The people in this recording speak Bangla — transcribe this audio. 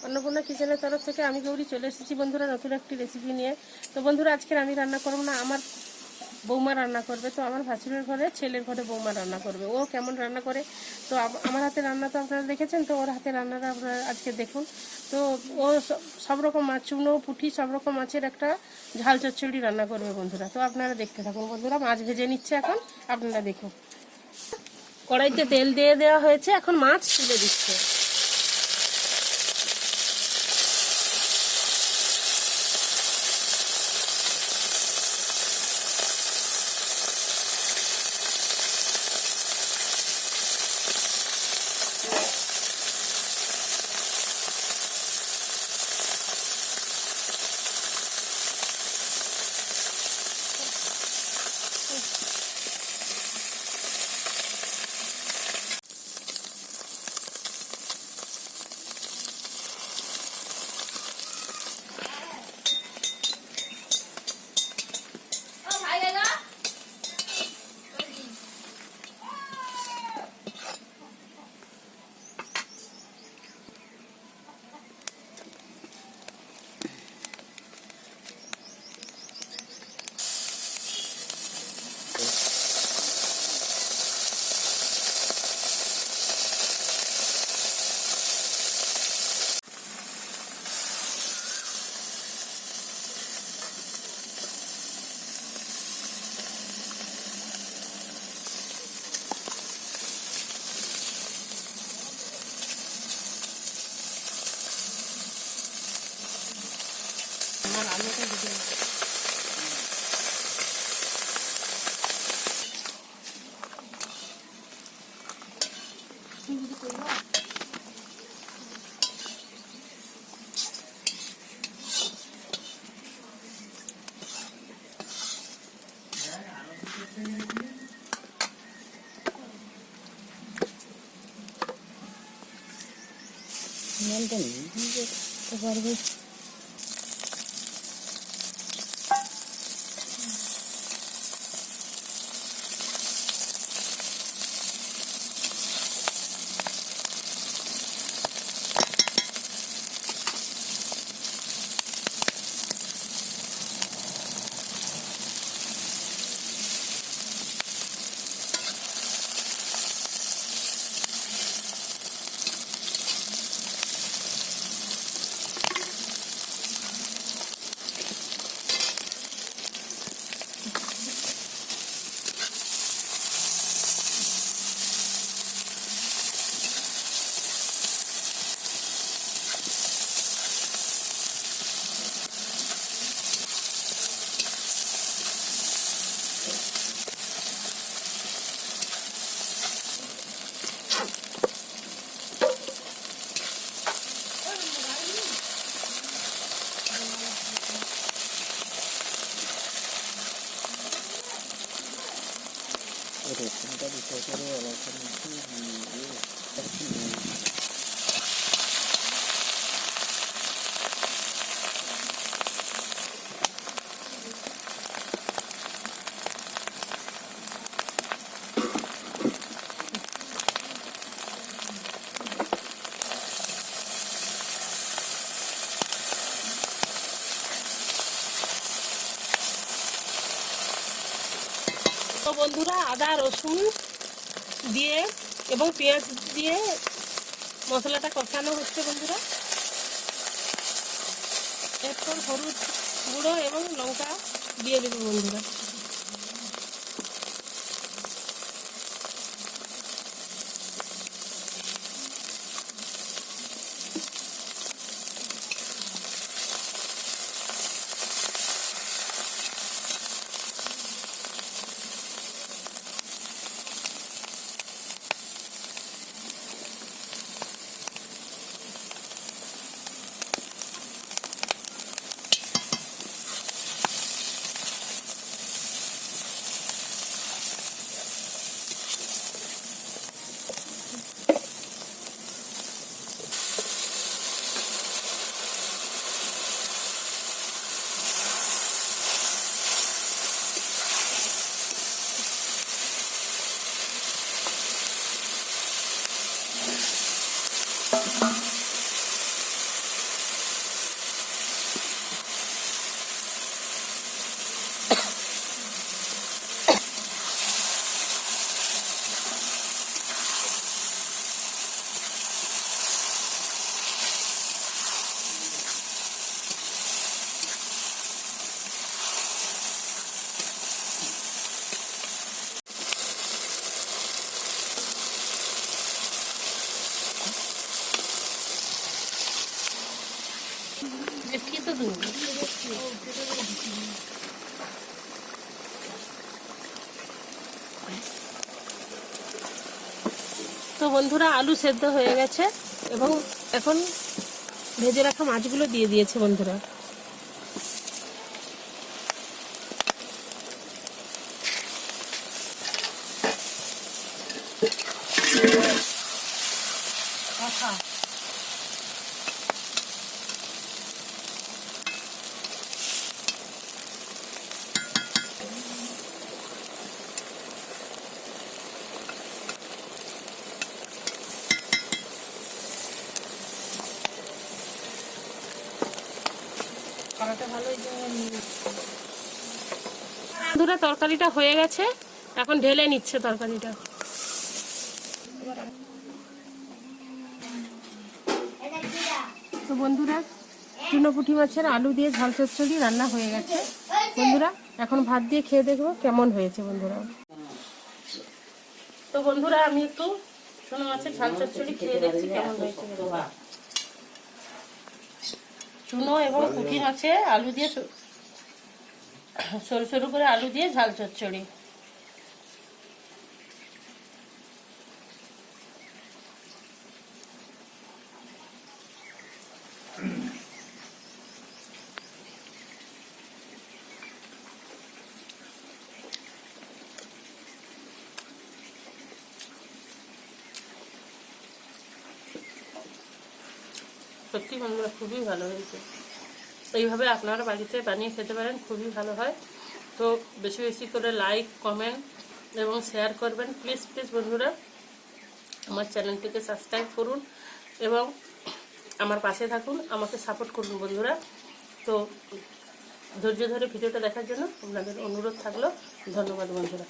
अन्नपूर्णा किचेনের তরফ থেকে আমি গৌরী চলে এসেছি বন্ধুরা নতুন একটি রেসিপি নিয়ে। তো বন্ধুরা আজকে আমি রান্না করব না, আমার বৌমা রান্না করবে। তো আমার ভাসুরের ঘরে ছেলের ঘরে বৌমা রান্না করবে। ও কেমন রান্না করে তো আমার হাতে রান্না তো আপনারা দেখেছেন, তো ওর হাতে রান্নাটা আপনারা আজকে দেখুন। তো ও সব রকম মাছ, চুনো পুঁটি সব রকম মাছের একটা ঝাল চচ্চড়ি রান্না করবে বন্ধুরা। তো আপনারা দেখতে থাকুন বন্ধুরা। মাছ ভেজে নিচ্ছে এখন, আপনারা দেখুন। কড়াইতে তেল দিয়ে দেওয়া হয়েছে, এখন মাছ তুলে দিচ্ছে। আমার আলুটা দিতে পারবে। তো বন্ধুরা আদা রসুন দিয়ে এবং পেঁয়াজ দিয়ে মশলাটা কষানো হচ্ছে বন্ধুরা। এরপর হলুদ গুঁড়ো এবং লঙ্কা দিয়ে দেবো বন্ধুরা। चिपकी तो दूंगी। তো বন্ধুরা আলু সেদ্ধ হয়ে গেছে এবং এখন ভেজে রাখা মাছগুলো দিয়ে দিয়েছে বন্ধুরা। বন্ধুরা তরকারিটা হয়ে গেছে, এখন ঢেলে নিচ্ছে তরকারিটা। তো বন্ধুরা চুনো পুঁটি মাছের আলু দিয়ে ঝাল চচ্চড়ি রান্না হয়ে গেছে বন্ধুরা। এখন ভাত দিয়ে খেয়ে দেখবো কেমন হয়েছে বন্ধুরা। তো বন্ধুরা আমি একটু চুনো মাছের ঝাল চচ্চড়ি খেয়ে দেখছি কেমন হয়েছে। চুনো এবং পুঁটি মাছে আলু দিয়ে সরু সরু করে আলু দিয়ে ঝাল চচ্চড়ি। সত্যি বন্ধুরা খুবই ভালো হয়েছে। এইভাবে আপনারা বাড়িতে বানিয়ে খেতে পারেন, খুবই ভালো হয়। তো বেশি বেশি করে লাইক, কমেন্ট এবং শেয়ার করবেন প্লিজ প্লিজ বন্ধুরা। আমার চ্যানেলটিকে সাবস্ক্রাইব করুন এবং আমার পাশে থাকুন, আমাকে সাপোর্ট করুন বন্ধুরা। তো ধৈর্য ধরে ভিডিওটা দেখার জন্য আপনাদের অনুরোধ থাকলো। ধন্যবাদ বন্ধুরা।